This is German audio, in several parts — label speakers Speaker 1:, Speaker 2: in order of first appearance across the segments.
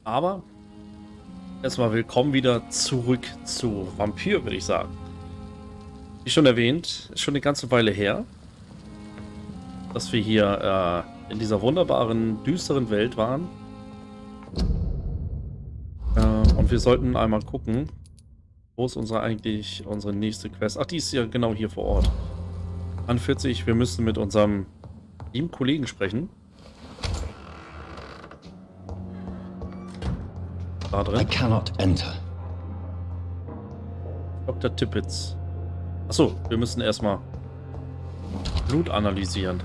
Speaker 1: Aber erstmal willkommen wieder zurück zu Vampyr, würde ich sagen. Wie schon erwähnt, ist schon eine ganze Weile her, dass wir hier in dieser wunderbaren, düsteren Welt waren. Und wir sollten einmal gucken, wo ist unsere nächste Quest? Ach, die ist ja genau hier vor Ort. 41, wir müssen mit unserem lieben Kollegen sprechen. Da drin.
Speaker 2: I cannot enter.
Speaker 1: Dr. Tippitz. Achso, wir müssen erstmal Blut analysieren.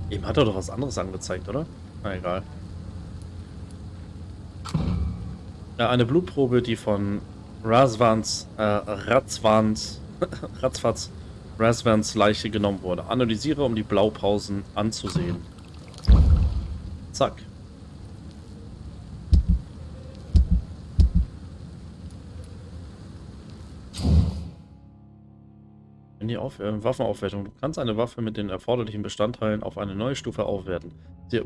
Speaker 1: Eben hat er doch was anderes angezeigt, oder? Na egal. Ja, eine Blutprobe, die von Razvans Leiche genommen wurde. Analysiere, um die Blaupausen anzusehen. Zack. In die Waffenaufwertung. Du kannst eine Waffe mit den erforderlichen Bestandteilen auf eine neue Stufe aufwerten. Sie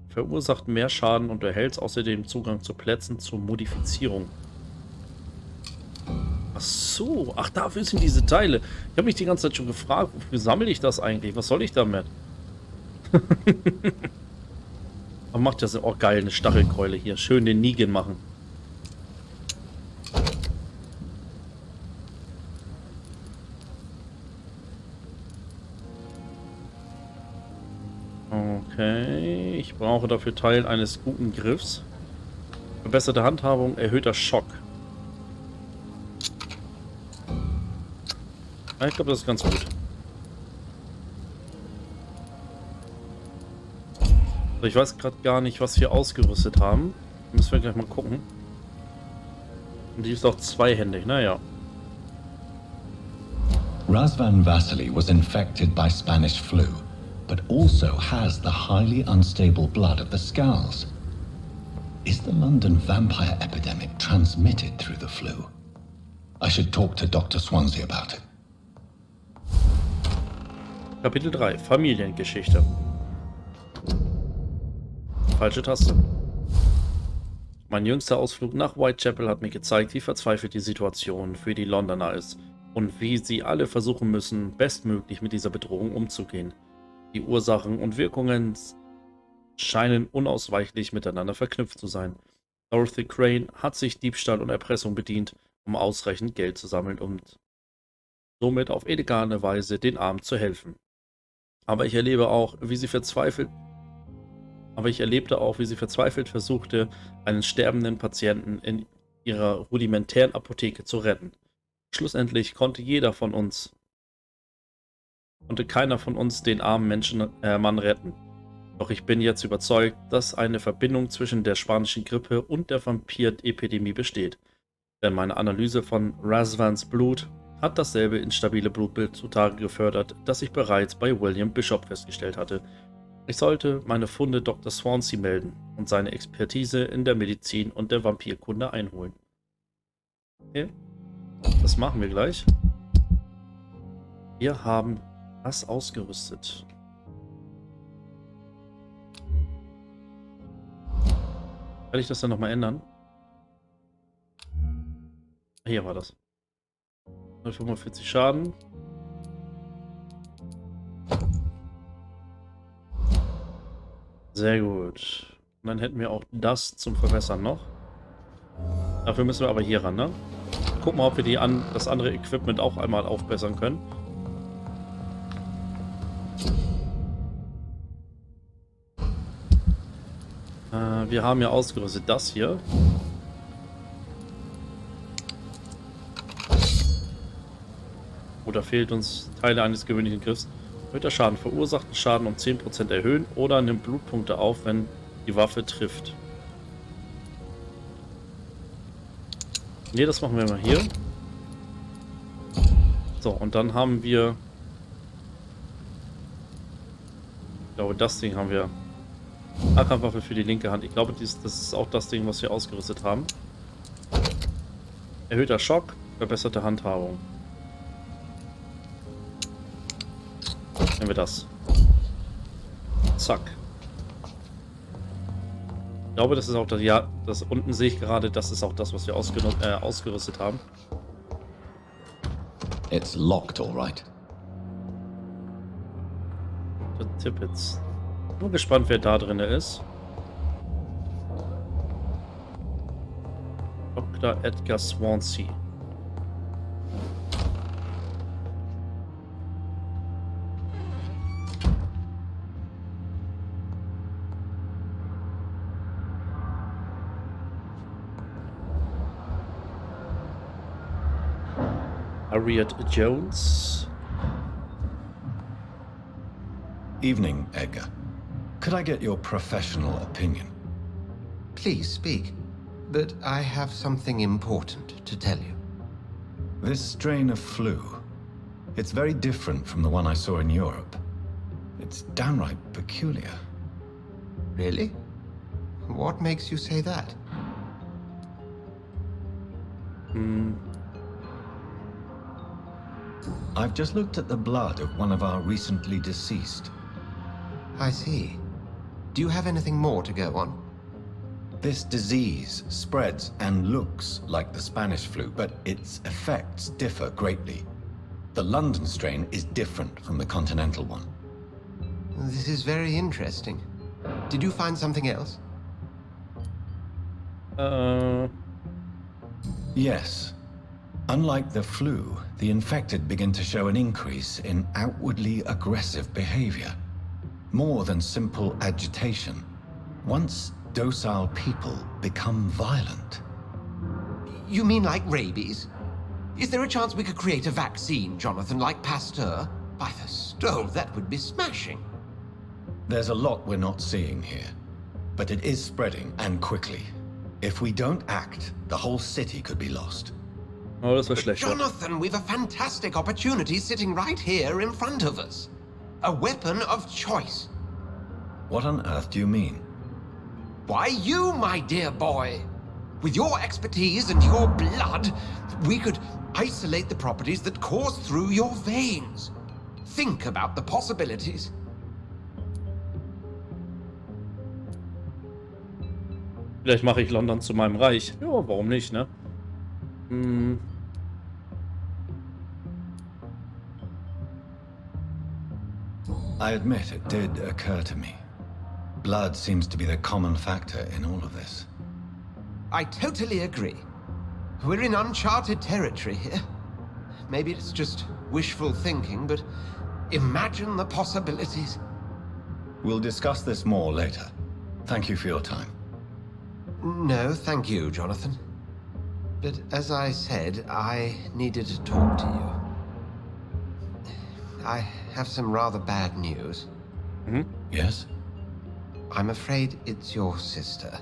Speaker 1: verursacht mehr Schaden und du erhältst außerdem Zugang zu Plätzen zur Modifizierung. Ach so, ach, dafür sind diese Teile. Ich habe mich die ganze Zeit schon gefragt, wofür sammle ich das eigentlich? Was soll ich damit? Man macht ja so, oh geil, eine Stachelkeule hier. Schön den Negan machen. Okay, ich brauche dafür Teil eines guten Griffs. Verbesserte Handhabung, erhöhter Schock. Ich glaube, das ist ganz gut. So, ich weiß gerade gar nicht, was wir ausgerüstet haben. Müssen wir gleich mal gucken. Und die ist auch zweihändig, naja.
Speaker 2: Razvan Vasily was infected by Spanish flu, but also has the highly unstable blood of the Skulls. Is the London vampire epidemic transmitted through the flu? I should talk to Dr. Swansea about it.
Speaker 1: Kapitel 3, Familiengeschichte. Falsche Taste. Mein jüngster Ausflug nach Whitechapel hat mir gezeigt, wie verzweifelt die Situation für die Londoner ist und wie sie alle versuchen müssen, bestmöglich mit dieser Bedrohung umzugehen. Die Ursachen und Wirkungen scheinen unausweichlich miteinander verknüpft zu sein. Dorothy Crane hat sich Diebstahl und Erpressung bedient, um ausreichend Geld zu sammeln und somit auf illegale Weise den Armen zu helfen. Aber ich erlebte auch, wie sie verzweifelt versuchte, einen sterbenden Patienten in ihrer rudimentären Apotheke zu retten. Schlussendlich konnte keiner von uns den armen Mann retten. Doch ich bin jetzt überzeugt, dass eine Verbindung zwischen der spanischen Grippe und der Vampir-Epidemie besteht. Denn meine Analyse von Razvans Blut hat dasselbe instabile Blutbild zutage gefördert, das ich bereits bei William Bishop festgestellt hatte. Ich sollte meine Funde Dr. Swansea melden und seine Expertise in der Medizin und der Vampirkunde einholen. Okay, das machen wir gleich. Wir haben das ausgerüstet. Kann ich das dann nochmal ändern? Hier war das. 145 Schaden. Sehr gut. Und dann hätten wir auch das zum Verbessern noch. Dafür müssen wir aber hier ran, ne? Gucken mal, ob wir das andere Equipment auch einmal aufbessern können. Wir haben ja ausgerüstet das hier. Oder fehlt uns Teile eines gewöhnlichen Griffs. Wird der Schaden verursachten Schaden um 10% erhöhen oder nimmt Blutpunkte auf, wenn die Waffe trifft. Ne, das machen wir mal hier. So, und dann haben wir... Ich glaube, das Ding haben wir... Nahkampfwaffe für die linke Hand. Ich glaube, das ist auch das Ding, was wir ausgerüstet haben. Erhöhter Schock, verbesserte Nehmen wir das. Zack. Ich glaube, das ist auch das, ja, das unten sehe ich gerade, das ist auch das, was wir ausgerüstet haben.
Speaker 2: It's locked, all right.
Speaker 1: Tippets. Nur gespannt, wer da drin ist. Dr. Edgar Swansea. Harriet Jones.
Speaker 2: Evening, Edgar. Could I get your professional opinion?
Speaker 3: Please speak, but I have something important to tell you.
Speaker 2: This strain of flu, it's very different from the one I saw in Europe. It's downright peculiar.
Speaker 3: Really? What makes you say that?
Speaker 2: I've just looked at the blood of one of our recently deceased.
Speaker 3: I see. Do you have anything more to go on?
Speaker 2: This disease spreads and looks like the Spanish flu, but its effects differ greatly. The London strain is different from the continental one.
Speaker 3: This is very interesting. Did you find something else?
Speaker 2: Yes. Unlike the flu, the infected begin to show an increase in outwardly aggressive behavior. More than simple agitation. Once docile people become violent.
Speaker 3: You mean like rabies? Is there a chance we could create a vaccine, Jonathan, like Pasteur? By the stove, that would be smashing.
Speaker 2: There's a lot we're not seeing here, but it is spreading, and quickly. If we don't act, the whole city could be lost.
Speaker 1: Oh, das war schlecht.
Speaker 3: Jonathan, we've a fantastic opportunity sitting right here in front of us. A weapon of choice.
Speaker 2: What on earth do you mean?
Speaker 3: Why, you, my dear boy. With your expertise and your blood, we could isolate the properties that course through your veins. Think about the possibilities.
Speaker 1: Vielleicht mache ich London zu meinem Reich. Ja, warum nicht, ne?
Speaker 2: I admit it did occur to me. Blood seems to be the common factor in all of this.
Speaker 3: I totally agree. We're in uncharted territory here. Maybe it's just wishful thinking, but imagine the possibilities.
Speaker 2: We'll discuss this more later. Thank you for your time.
Speaker 3: No, thank you, Jonathan. But as I said, I needed to talk to you. I have some rather bad news.
Speaker 2: Yes?
Speaker 3: I'm afraid it's your sister.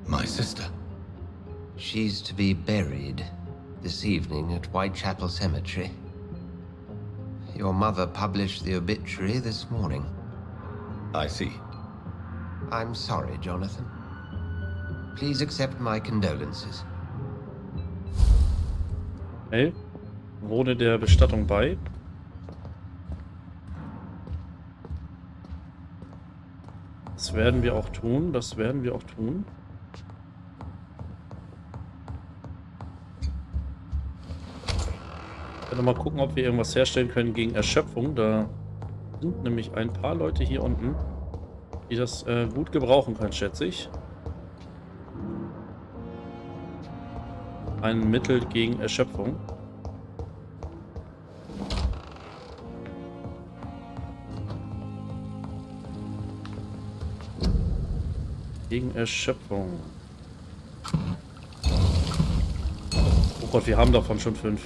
Speaker 2: My sister?
Speaker 3: She's to be buried this evening at Whitechapel Cemetery. Your mother published the obituary this morning.
Speaker 2: I see.
Speaker 3: I'm sorry, Jonathan. Please accept my condolences.
Speaker 1: Hey, wohne der Bestattung bei. Das werden wir auch tun, das werden wir auch tun. Ich werde mal gucken, ob wir irgendwas herstellen können gegen Erschöpfung. Da sind nämlich ein paar Leute hier unten, die das gut gebrauchen können, schätze ich. Ein Mittel gegen Erschöpfung. Gegen Erschöpfung. Oh Gott, wir haben davon schon 5.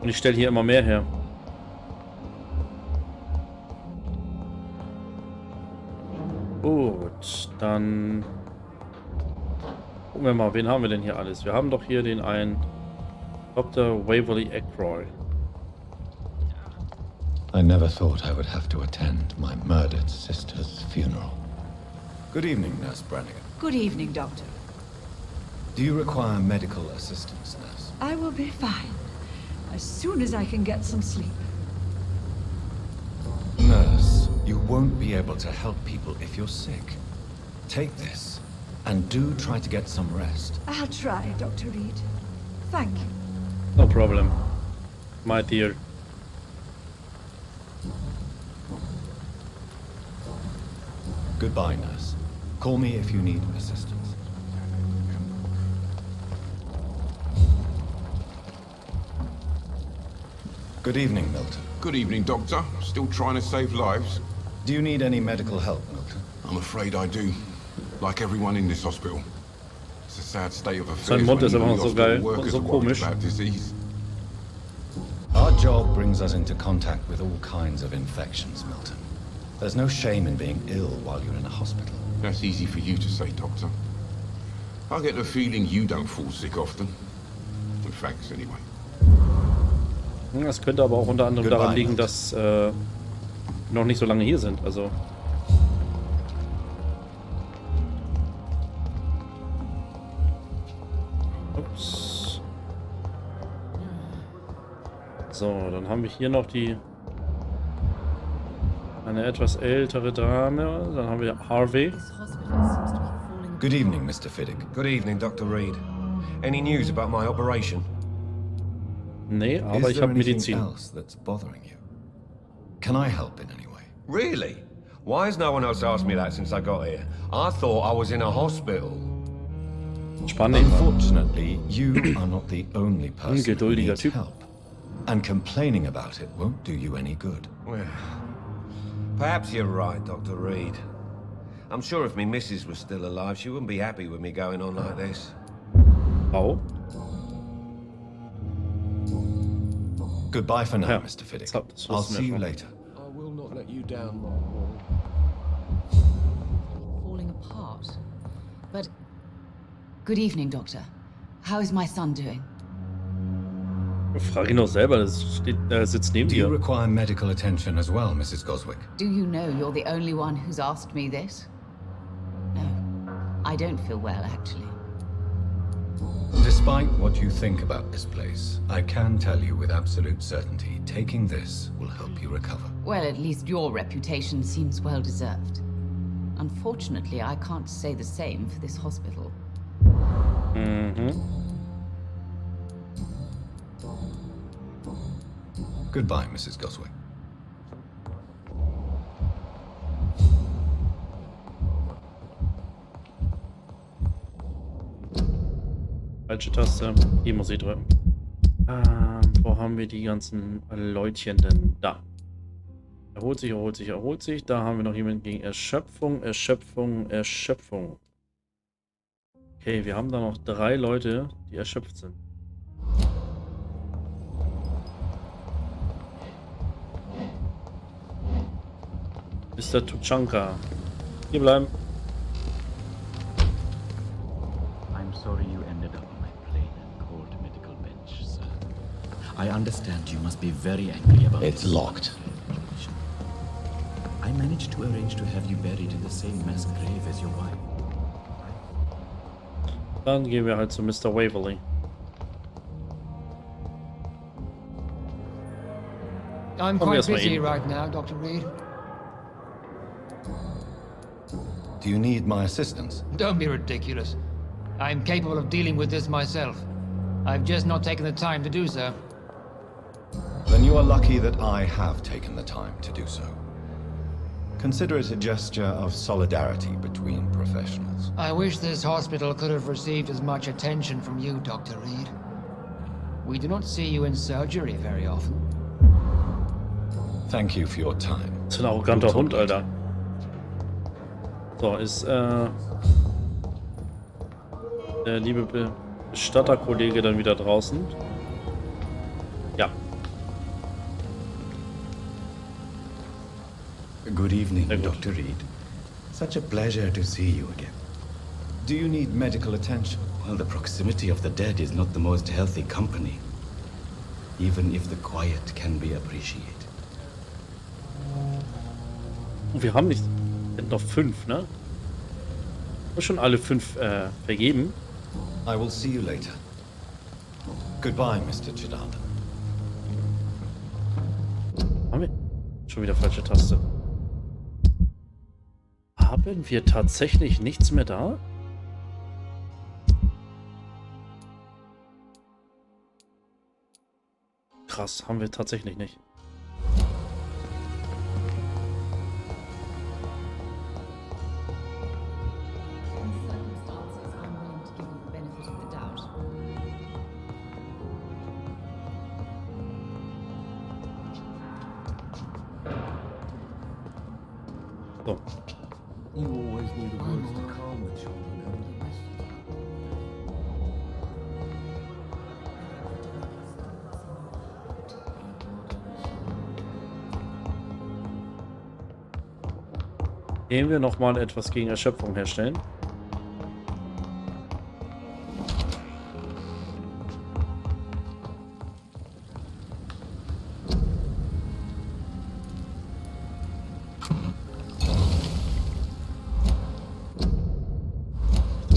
Speaker 1: Und ich stelle hier immer mehr her. Gut, dann gucken wir mal, wen haben wir denn hier alles? Wir haben doch hier den einen Dr. Waverly Ackroyd.
Speaker 2: I never thought I would have to attend my murdered sister's funeral. Good evening, Nurse Brannigan.
Speaker 4: Good evening, Doctor.
Speaker 2: Do you require medical assistance, Nurse?
Speaker 4: I will be fine. as soon as I can get some sleep.
Speaker 2: Nurse, you won't be able to help people if you're sick. Take this, and do try to get some rest.
Speaker 4: I'll try, Dr. Reed. Thank you.
Speaker 1: No problem, my dear.
Speaker 2: Goodbye, nurse. Call me if you need assistance. Good evening, Milton.
Speaker 5: Good evening, Doctor. Still trying to save lives?
Speaker 2: Do you need any medical help, Milton?
Speaker 5: I'm afraid I do. Like everyone in this hospital. It's a sad state of affairs.
Speaker 1: Sein Mund ist
Speaker 5: when
Speaker 1: aber
Speaker 5: even
Speaker 1: noch so
Speaker 5: hospital
Speaker 1: geil,
Speaker 5: workers
Speaker 1: so
Speaker 5: are worried
Speaker 1: komisch.
Speaker 5: about disease.
Speaker 2: Our job brings us into contact with all kinds of infections, Milton. There's no shame in being ill while you're in a hospital.
Speaker 5: That's easy for you to say, Doctor. I get the feeling you don't fall sick often. And thanks anyway.
Speaker 1: Das könnte aber auch unter anderem daran liegen, dass wir noch nicht so lange hier sind. Also ups. So, dann haben wir hier noch eine etwas ältere Dame. Dann haben wir Harvey.
Speaker 2: Good evening, Mr. Fiddick.
Speaker 6: Good evening, Dr. Reed. Any news about my operation?
Speaker 1: Nee, aber ich habe Medizin.
Speaker 2: Else that's bothering you? Can I help in any way?
Speaker 6: Really? Why has no one else asked me that since I got here? I thought I was in a hospital.
Speaker 1: Spannend.
Speaker 2: Unfortunately, you are not the only person who
Speaker 1: Ungeduldiger
Speaker 2: needs
Speaker 1: Typ.
Speaker 2: help. And complaining about it won't do you any good.
Speaker 6: Well, perhaps you're right, Dr. Reed. I'm sure if me missus was still alive, she wouldn't be happy with me going on like this.
Speaker 1: Frau.
Speaker 2: Goodbye for now,
Speaker 1: Ja,
Speaker 2: Mr. Fiddick.
Speaker 1: das
Speaker 2: I'll
Speaker 1: wussten wir
Speaker 2: see you
Speaker 1: schon.
Speaker 2: later.
Speaker 6: I will not let you down,
Speaker 7: Falling apart. But good evening, Doctor. How is my son doing?
Speaker 1: Frag ihn doch selber, der sitzt neben
Speaker 2: Do you
Speaker 1: dir.
Speaker 2: require medical attention as well, Mrs. Goswick?
Speaker 7: Do you know you're the only one who's asked me this? No, I don't feel well, actually.
Speaker 2: Despite what you think about this place, I can tell you with absolute certainty, taking this will help you recover.
Speaker 7: Well, at least your reputation seems well deserved. Unfortunately, I can't say the same for this hospital.
Speaker 2: Goodbye, Mrs. Goswick.
Speaker 1: Falsche Taste. Hier muss ich drücken. Wo haben wir die ganzen Leutchen denn? Da. Erholt sich, erholt sich, erholt sich. Da haben wir noch jemanden gegen Erschöpfung, Erschöpfung, Erschöpfung. Okay, wir haben da noch 3 Leute, die erschöpft sind. Mr. Tuchanka. Hier bleiben.
Speaker 8: I'm sorry you ended up on my plain and cold medical bench, sir. I understand you must be very angry about
Speaker 2: It's
Speaker 8: this
Speaker 2: locked.
Speaker 8: situation. I managed to arrange to have you buried in the same mass grave as your wife.
Speaker 1: Dann gehen wir halt zu Mr. Waverly.
Speaker 9: I'm
Speaker 1: Komm,
Speaker 9: quite
Speaker 1: erst mal
Speaker 9: busy
Speaker 1: eben.
Speaker 9: right now, Dr. Reed.
Speaker 2: Do you need my assistance?
Speaker 9: Don't be ridiculous. I'm capable of dealing with this myself. I've just not taken the time to do so.
Speaker 2: Then you are lucky that I have taken the time to do so. Consider it a gesture of solidarity between professionals.
Speaker 9: I wish this hospital could have received as much attention from you, Dr. Reed. We do not see you in surgery very often.
Speaker 2: Thank you for your time.
Speaker 1: Das ist ein arroganter Hund, Alter. So, ist der liebe Bestatterkollege dann wieder draußen? Ja.
Speaker 2: Good evening,
Speaker 1: Sehr gut.
Speaker 2: Dr. Reed. Such a pleasure to see you again. Do you need medical attention?
Speaker 8: Well, the proximity of the dead is not the most healthy company, even if the quiet can be appreciated.
Speaker 1: Wir haben nicht. Wir sind noch 5, ne? Wir haben schon alle 5 vergeben.
Speaker 2: I will see you later. Goodbye, Mr. Chidandan.
Speaker 1: Schon wieder falsche Taste. Haben wir tatsächlich nichts mehr da? Krass, haben wir tatsächlich nicht. So.
Speaker 10: You always knew the words to calm the children, haven't you?
Speaker 1: Gehen wir nochmal etwas gegen Erschöpfung herstellen.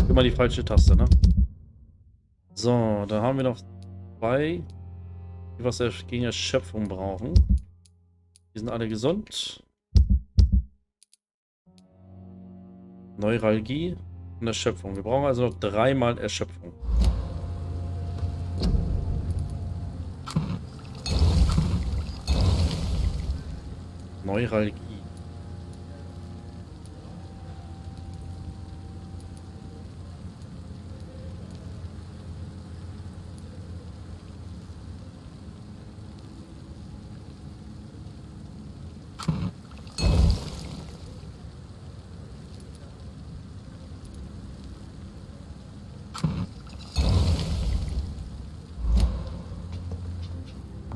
Speaker 1: Immer die falsche Taste, ne? So, da haben wir noch 2, die was gegen Erschöpfung brauchen. Die sind alle gesund. Neuralgie und Erschöpfung. Wir brauchen also noch 3-mal Erschöpfung. Neuralgie.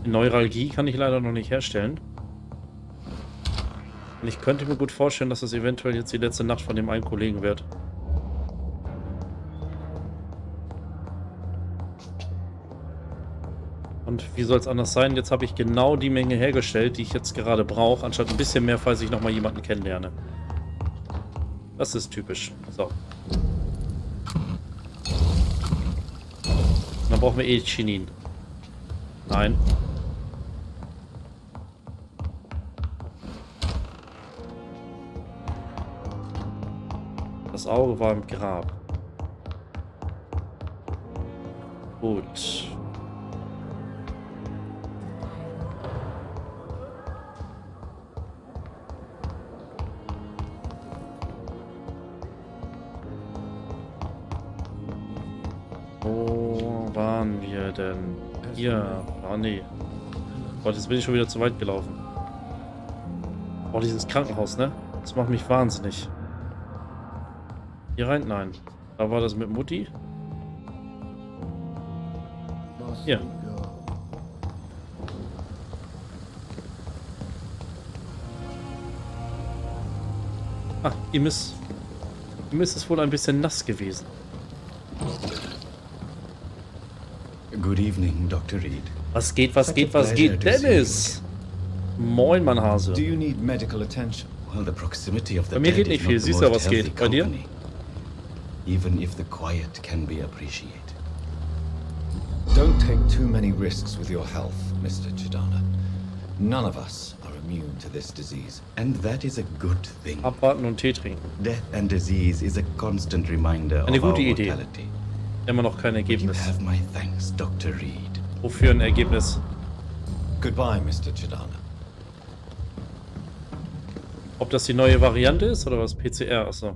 Speaker 1: Neuralgie kann ich leider noch nicht herstellen. Und ich könnte mir gut vorstellen, dass das eventuell jetzt die letzte Nacht von dem einen Kollegen wird. Und wie soll es anders sein? Jetzt habe ich genau die Menge hergestellt, die ich jetzt gerade brauche, anstatt ein bisschen mehr, falls ich nochmal jemanden kennenlerne. Das ist typisch. So. Und dann brauchen wir Chinin. Nein. Das Auge war im Grab. Gut. Wo waren wir denn? Hier. Ah, nee. Gott, jetzt bin ich schon wieder zu weit gelaufen. Oh, dieses Krankenhaus, ne? Das macht mich wahnsinnig. Hier rein? Nein. Da war das mit Mutti. Hier. Ah, ihm ist es wohl ein bisschen nass gewesen.
Speaker 8: Good evening, Dr. Reed.
Speaker 1: Was geht, was geht, was geht? Dennis! Moin, mein Hase.
Speaker 8: Do you need medical attention? Well, the proximity of the
Speaker 1: Bei mir geht
Speaker 8: dead
Speaker 1: nicht
Speaker 8: is
Speaker 1: viel.
Speaker 8: not the
Speaker 1: Siehst du,
Speaker 8: most
Speaker 1: was geht?
Speaker 8: healthy
Speaker 1: Bei dir?
Speaker 8: company. Even if the quiet can be appreciated. Don't take too many risks with your health, Mr. Chidana. None of us are immune to this disease, and that is a good thing.
Speaker 1: Abwarten und Tee trinken.
Speaker 8: Death and disease is a constant reminder
Speaker 1: Eine
Speaker 8: of our
Speaker 1: gute Idee.
Speaker 8: mortality.
Speaker 1: Immer noch kein
Speaker 8: You
Speaker 1: Ergebnis.
Speaker 8: have my thanks, Dr. Reed.
Speaker 1: Wofür ein Ergebnis?
Speaker 8: Goodbye, Mr. Chidana.
Speaker 1: Ob das die neue Variante ist oder was? PCR, achso.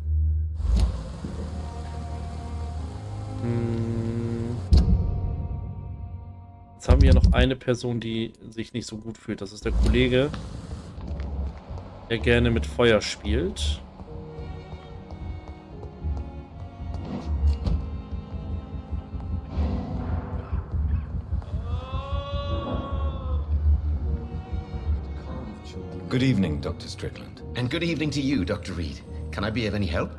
Speaker 1: Jetzt haben wir ja noch eine Person, die sich nicht so gut fühlt. Das ist der Kollege, der gerne mit Feuer spielt.
Speaker 8: Good evening, Dr. Strickland.
Speaker 11: And good evening to you, Dr. Reed. Can I be of any help?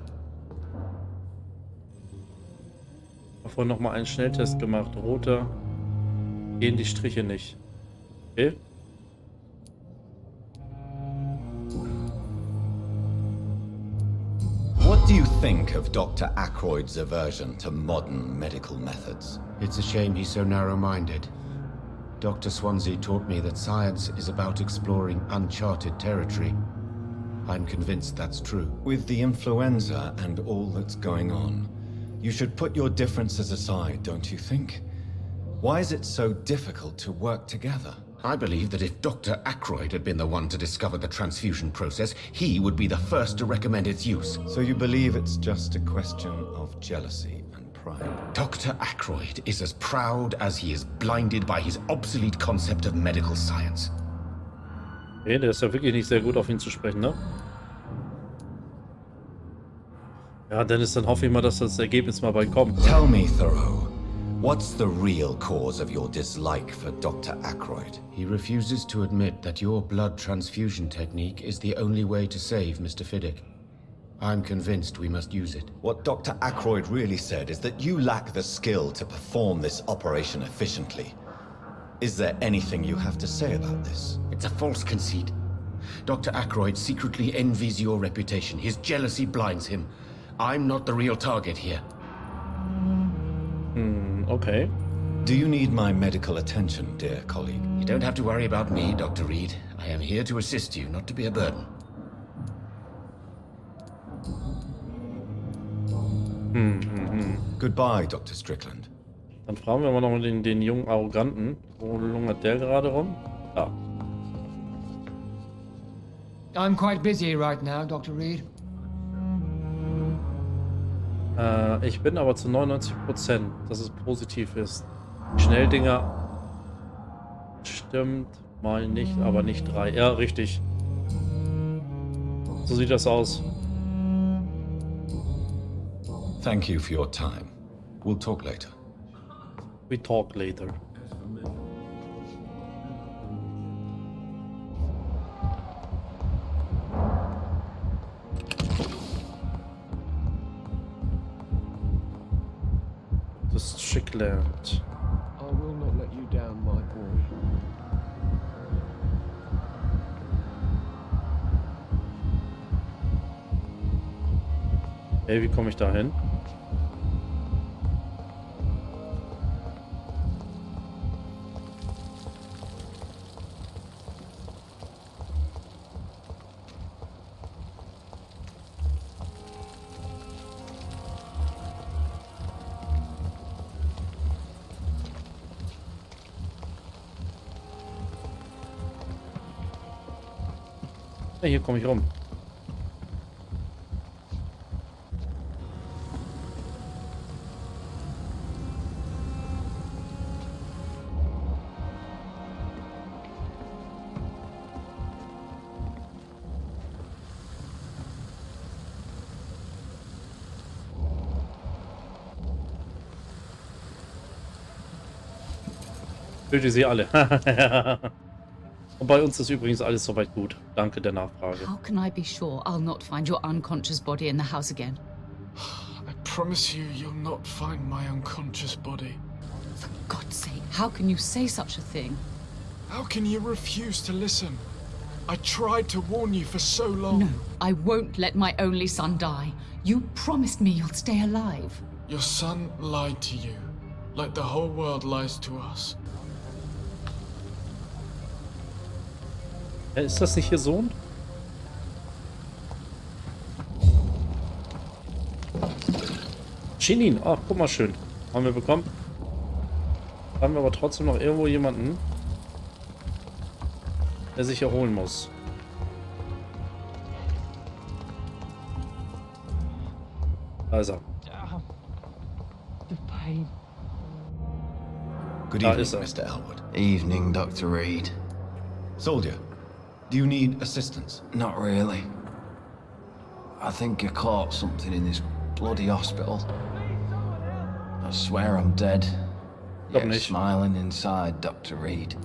Speaker 1: Ich habe vorhin nochmal einen Schnelltest gemacht. Roter. Gehen die Striche nicht. Okay.
Speaker 8: What do you think of Dr. Ackroyd's aversion to modern medical methods?
Speaker 10: It's a shame he's so narrow-minded.
Speaker 8: Dr. Swansea taught me that science is about exploring uncharted territory. I'm convinced that's true. With the influenza and all that's going on, you should put your differences aside, don't you think? Why is it so difficult to work together?
Speaker 11: I believe that if Dr. Ackroyd had been the one to discover the transfusion process, he would be the first to recommend its use.
Speaker 8: So you believe it's just a question of jealousy and pride?
Speaker 11: Dr. Ackroyd is as proud as he is blinded by his obsolete concept of medical science.
Speaker 1: Okay, der ist ja wirklich nicht sehr gut auf ihn zu sprechen, ne? Ja, Dennis, dann hoffe ich mal, dass das Ergebnis mal bald kommt.
Speaker 8: Tell me, Thoreau, what's the real cause of your dislike for Dr. Ackroyd?
Speaker 11: He refuses to admit that your blood transfusion technique is the only way to save Mr. Fiddick. I'm convinced we must use it.
Speaker 8: What Dr. Ackroyd really said is that you lack the skill to perform this operation efficiently. Is there anything you have to say about this?
Speaker 11: It's a false conceit. Dr. Ackroyd secretly envies your reputation. His jealousy blinds him. I'm not the real target here.
Speaker 1: Okay.
Speaker 8: Do you need my medical attention, dear colleague?
Speaker 11: You don't have to worry about me, Dr. Reed. I am here to assist you, not to be a burden.
Speaker 8: Goodbye, Dr. Strickland.
Speaker 1: Dann fragen wir mal noch den jungen Arroganten. Wo lungert der gerade rum? Da.
Speaker 9: I'm quite busy right now, Dr. Reed.
Speaker 1: Ich bin aber zu 99%, dass es positiv ist. Schnelldinger stimmt mal nicht, aber nicht 3. Ja, richtig. So sieht das aus.
Speaker 8: Thank you for your time. We'll talk later.
Speaker 1: We talk later. Das Strickland.
Speaker 10: I will not let you down, my boy.
Speaker 1: Hey, wie komme ich da hin? Ja, hier komme ich rum. Töte sie alle. Und bei uns ist übrigens alles soweit gut. Danke der Nachfrage.
Speaker 7: How can I be sure I'll not find your unconscious body in the house again?
Speaker 10: I promise you, you'll not find my unconscious body.
Speaker 7: For God's sake, how can you say such a thing?
Speaker 10: How can you refuse to listen? I tried to warn you for so long.
Speaker 7: No, I won't let my only son die. You promised me you'll stay alive.
Speaker 10: Your son lied to you, like the whole world lies to us.
Speaker 1: Ist das nicht Ihr Sohn? Chinin. Ach, guck mal schön. Haben wir bekommen. Haben wir aber trotzdem noch irgendwo jemanden, der sich erholen muss. Da ist er.
Speaker 12: The pain.
Speaker 8: Good evening, Mr. Elwood.
Speaker 13: Evening, Dr. Reed.
Speaker 8: Soldier, do you need assistance?
Speaker 13: Not really. I think I caught something in this bloody hospital. I swear I'm dead. Yet smiling inside, Dr. Reed.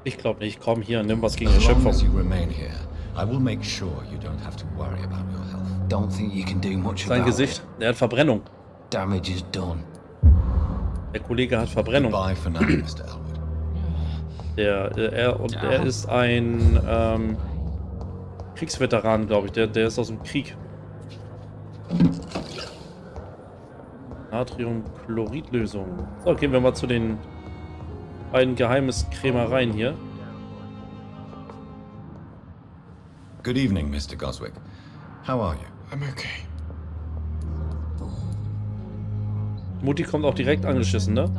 Speaker 1: Ich glaube nicht. Komm hier, nimm was gegen die Schöpfung.
Speaker 8: As long as you remain here, I will make sure you don't have to worry about your health.
Speaker 13: Don't think you can do much
Speaker 1: Sein
Speaker 13: about
Speaker 1: Gesicht,
Speaker 13: it.
Speaker 1: der hat Verbrennung.
Speaker 13: Damage is done.
Speaker 1: Der Kollege hat Verbrennung.
Speaker 8: Bye for now, Mr. Elwood.
Speaker 1: Er ist ein Kriegsveteran, glaube ich. Der ist aus dem Krieg. Natriumchloridlösung. So, gehen wir mal zu den ein geheimes Krämereien hier.
Speaker 8: Good evening, Mr. Goswick. How are you?
Speaker 10: I'm okay.
Speaker 1: Mutti kommt auch direkt angeschissen, ne?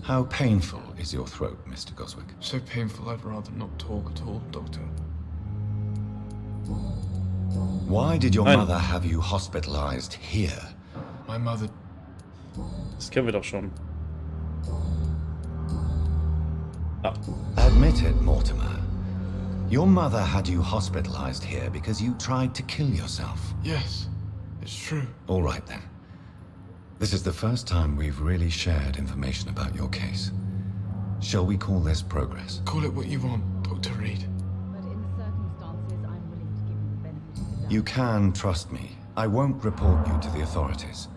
Speaker 8: How painful is your throat, Mr. Goswick?
Speaker 10: So painful I'd rather not talk at all, Doctor.
Speaker 8: Why did your mother have you hospitalized here?
Speaker 10: My mother...
Speaker 1: Das kennen wir doch schon. Ja.
Speaker 8: Admit it, Mortimer. Your mother had you hospitalized here because you tried to kill yourself.
Speaker 10: Yes, it's true.
Speaker 8: All right then. This is the first time we've really shared information about your case. Shall we call this progress?
Speaker 10: Call it what you want, Dr. Reed.
Speaker 8: You can trust me. I won't report you to the authorities.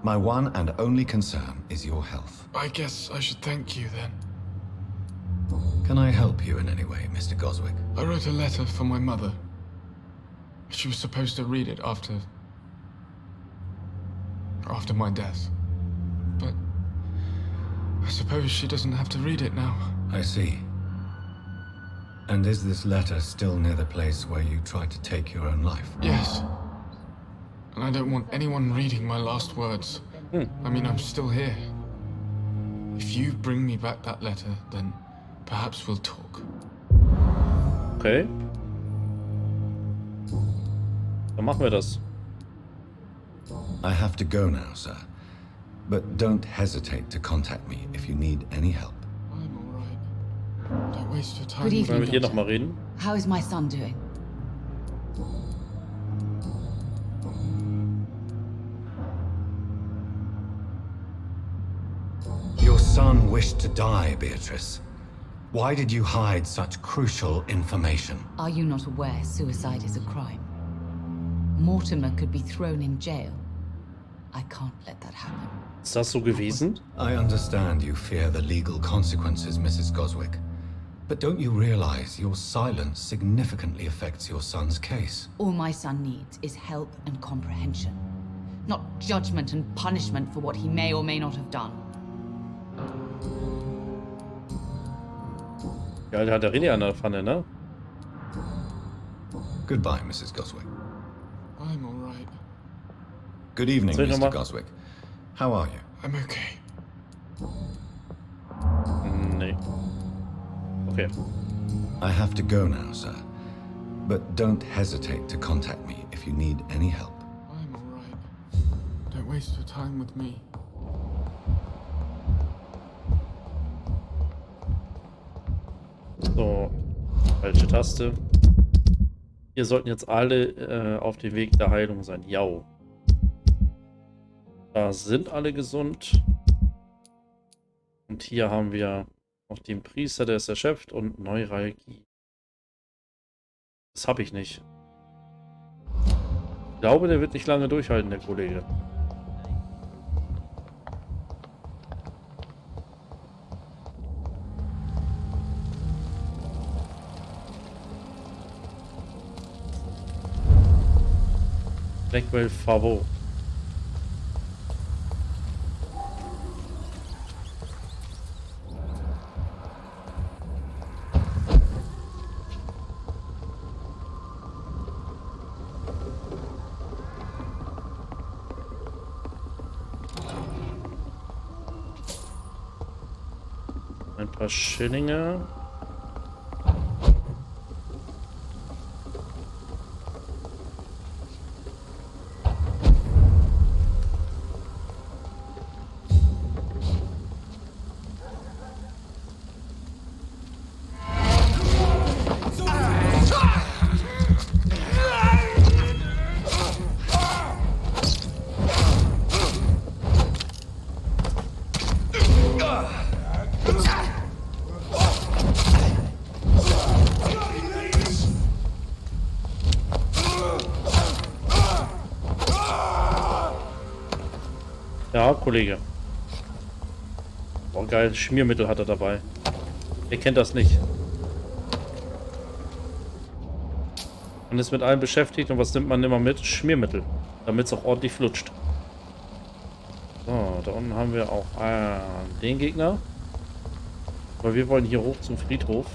Speaker 8: My one and only concern is your health.
Speaker 10: I guess I should thank you then.
Speaker 8: Can I help you in any way, Mr. Goswick?
Speaker 10: I wrote a letter for my mother. She was supposed to read it after my death. But I suppose she doesn't have to read it now.
Speaker 8: I see. And is this letter still near the place where you tried to take your own life?
Speaker 10: Yes. And I don't want anyone reading my last words. I mean, I'm still here. If you bring me back that letter, then perhaps we'll talk.
Speaker 1: Okay. Dann machen wir das.
Speaker 8: I have to go now, sir. But don't hesitate to contact me if you need any help.
Speaker 10: I'm all right. Don't waste your time.
Speaker 7: Good evening,
Speaker 1: Wollen wir hier
Speaker 7: Doctor.
Speaker 1: noch mal reden?
Speaker 7: How is my son doing?
Speaker 8: Your son wished to die, Beatrice. Why did you hide such crucial information?
Speaker 7: Are you not aware suicide is a crime? Mortimer could be thrown in jail. I can't let that happen.
Speaker 1: Ist das so gewesen?
Speaker 8: I understand you fear the legal consequences, Mrs. Goswick. But don't you realize your silence significantly affects your son's case?
Speaker 7: All my son needs is help and comprehension, not judgment and punishment for what he may or may not have done.
Speaker 1: Ja, der hat der René an der Pfanne, ne?
Speaker 8: Goodbye, Mrs. Goswick.
Speaker 10: I'm all right.
Speaker 8: Good evening,
Speaker 1: Soll ich noch
Speaker 8: Mr.
Speaker 1: mal?
Speaker 8: Goswick. How are you?
Speaker 10: I'm okay.
Speaker 1: Nee. Okay.
Speaker 8: I have to go now, sir. But don't hesitate to contact me if you need any help.
Speaker 10: I'm all right. Don't waste your time with me.
Speaker 1: So. Falsche Taste. Wir sollten jetzt alle auf dem Weg der Heilung sein. Jau. Da sind alle gesund. Und hier haben wir noch den Priester, der ist erschöpft, und Neuralgie. Das habe ich nicht. Ich glaube, der wird nicht lange durchhalten, der Kollege. Blackwell Favot. Ein paar Schillinge. Ja, Kollege. Boah, geil. Schmiermittel hat er dabei. Wer kennt das nicht? Man ist mit allem beschäftigt und was nimmt man immer mit? Schmiermittel. Damit es auch ordentlich flutscht. So, da unten haben wir auch den Gegner. Aber wir wollen hier hoch zum Friedhof.